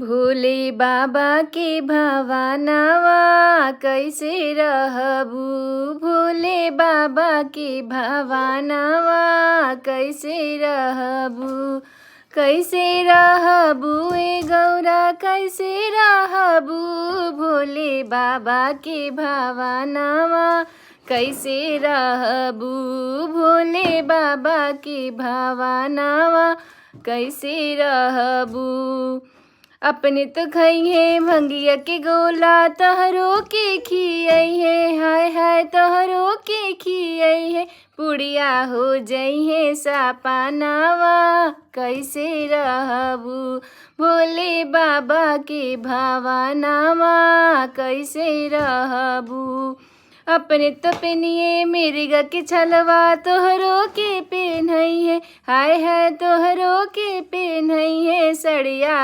भोले बाबा के भावानावा कैसे रहबू। भोले बाबा के भावानावा कैसे रहबू। कैसे रहबू ए गौरा कैसे रहबू। भोले बाबा के भावानावा कैसे रहबू। भोले बाबा के भावानावा कैसे रहबू। अपने तो खइहे भंगिया के गोला तोहरो के खियइहे। हाय हाय तोहरो के खियइहे। पुड़िया हो जइहे सपनावा कैसे रहबू। भोले बाबा के भावानावा कैसे रहबू। अपने तो पेनिए मिर्गा के छलवा तोहरो के पेन्हइहे। हाय हाय तोहरो के पेन्हइहे। सड़िया